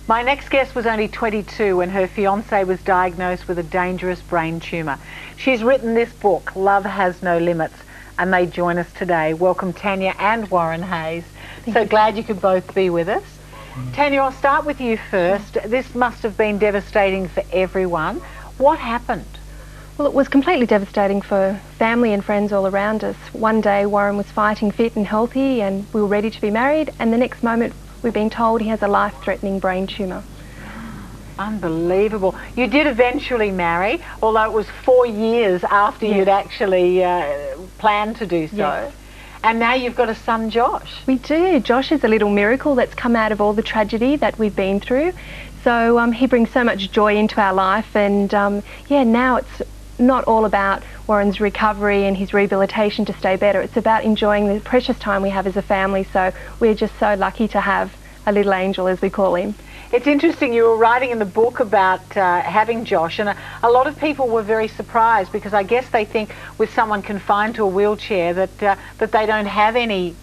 My next guest was only 22 when her fiance was diagnosed with a dangerous brain tumour. She's written this book, Love Has No Limits, and they join us today. Welcome Tania and Warren Hayes. So glad you could both be with us. Tania, I'll start with you first. This must have been devastating for everyone. What happened? Well, it was completely devastating for family and friends all around us. One day Warren was fighting fit and healthy and we were ready to be married, and the next moment we've been told he has a life-threatening brain tumour. Unbelievable. You did eventually marry, although it was 4 years after you'd actually planned to do so. Yes. And now you've got a son, Josh. We do. Josh is a little miracle that's come out of all the tragedy that we've been through. So he brings so much joy into our life, and yeah, now it's not all about Warren's recovery and his rehabilitation to stay better. It's about enjoying the precious time we have as a family. So we're just so lucky to have a little angel, as we call him. It's interesting, you were writing in the book about having Josh, and a lot of people were very surprised because I guess they think with someone confined to a wheelchair that they don't have any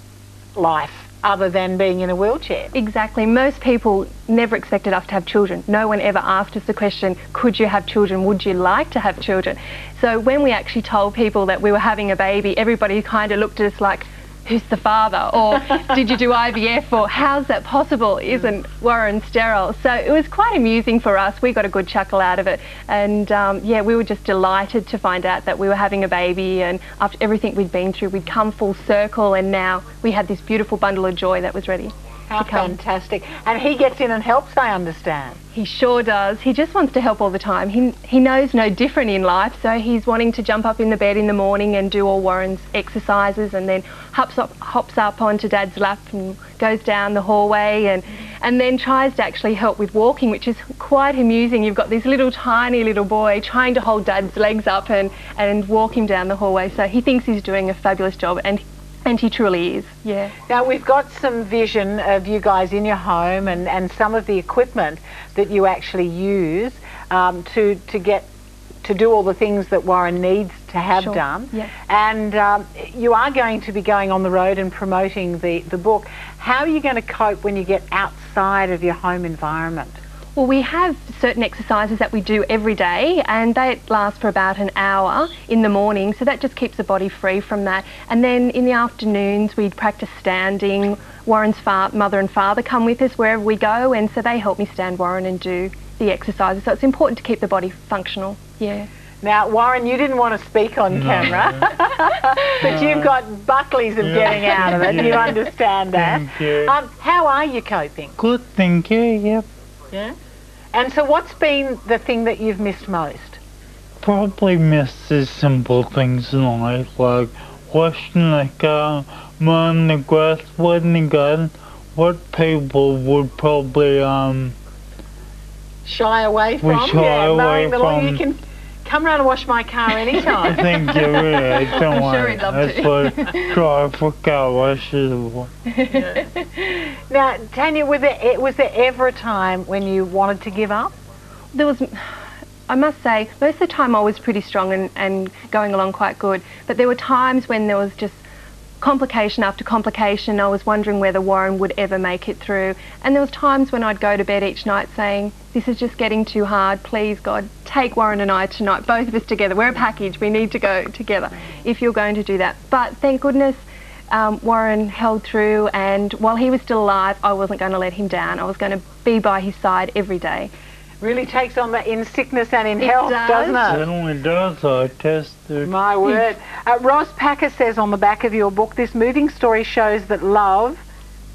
life other than being in a wheelchair. Exactly. Most people never expected us to have children. No one ever asked us the question, could you have children? Would you like to have children? So when we actually told people that we were having a baby, everybody kind of looked at us like, who's the father? Or did you do IVF? Or how's that possible? Isn't Warren sterile? So it was quite amusing for us. We got a good chuckle out of it. And yeah, we were just delighted to find out that we were having a baby, and after everything we'd been through, we'd come full circle, and now we had this beautiful bundle of joy that was ready. How fantastic. And he gets in and helps, I understand. He sure does. He just wants to help all the time. He knows no different in life, so he's wanting to jump up in the bed in the morning and do all Warren's exercises, and then hops up onto Dad's lap and goes down the hallway, and then tries to actually help with walking, which is quite amusing. You've got this little tiny little boy trying to hold Dad's legs up and walk him down the hallway, so he thinks he's doing a fabulous job, and he truly is, yeah. Now, we've got some vision of you guys in your home and some of the equipment that you actually use to do all the things that Warren needs to have done. Yeah. And you are going to be going on the road and promoting the book. How are you going to cope when you get outside of your home environment? Well, we have certain exercises that we do every day, and they last for about an hour in the morning, so that just keeps the body free from that. And then in the afternoons we practice standing. Warren's mother and father come with us wherever we go, and so they help me stand Warren and do the exercises. So it's important to keep the body functional, yeah. Now, Warren, you didn't want to speak on camera, but you've got buckleys of getting out of it. You understand that. Thank you. How are you coping? Good, thank you, yep. Yeah. And so what's been the thing that you've missed most? Probably miss the simple things in life, like washing the car, mowing the grass, weeding the garden. What people would probably Shy away from? Mowing the lawn. You can come round and wash my car anytime. I think you're right, don't worry. Sure, he'd love That's to. what drive for car washes. Now, Tania, was there ever a time when you wanted to give up? There was, I must say, most of the time I was pretty strong and going along quite good, but there were times when there was just complication after complication. I was wondering whether Warren would ever make it through, and there was times when I'd go to bed each night saying, this is just getting too hard, please God, take Warren and I tonight, both of us together, we're a package, we need to go together if you're going to do that. But thank goodness Warren held through, and while he was still alive, I wasn't going to let him down. I was going to be by his side every day. Really takes on that in sickness and in health, doesn't it? It certainly does, I tested. My word. Ross Packer says on the back of your book, this moving story shows that love,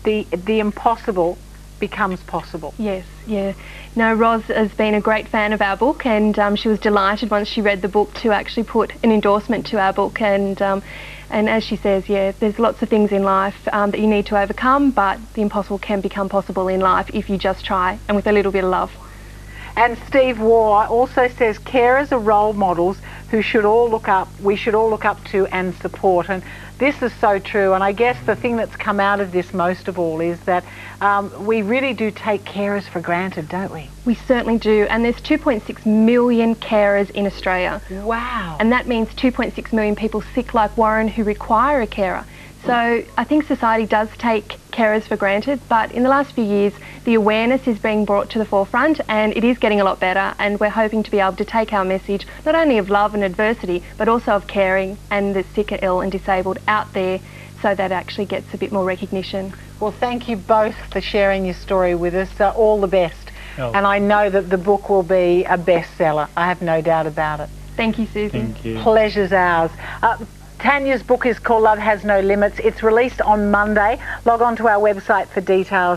the impossible, becomes possible. Yes, yeah. No, Roz has been a great fan of our book, and she was delighted once she read the book to actually put an endorsement to our book, and as she says, yeah, there's lots of things in life that you need to overcome, but the impossible can become possible in life if you just try, and with a little bit of love. And Steve Waugh also says carers are role models we should all look up to and support. And this is so true. And I guess the thing that's come out of this most of all is that we really do take carers for granted, don't we? We certainly do. And there's 2.6 million carers in Australia. Wow. And that means 2.6 million people sick like Warren who require a carer. So I think society does take carers for granted, but in the last few years the awareness is being brought to the forefront and it is getting a lot better, and we're hoping to be able to take our message not only of love and adversity but also of caring and the sick, ill and disabled out there, so that actually gets a bit more recognition. Well, thank you both for sharing your story with us. All the best. Oh. And I know that the book will be a bestseller. I have no doubt about it. Thank you, Susie. Thank you. Pleasure's ours. Tania's book is called Love Has No Limits. It's released on Monday. Log on to our website for details.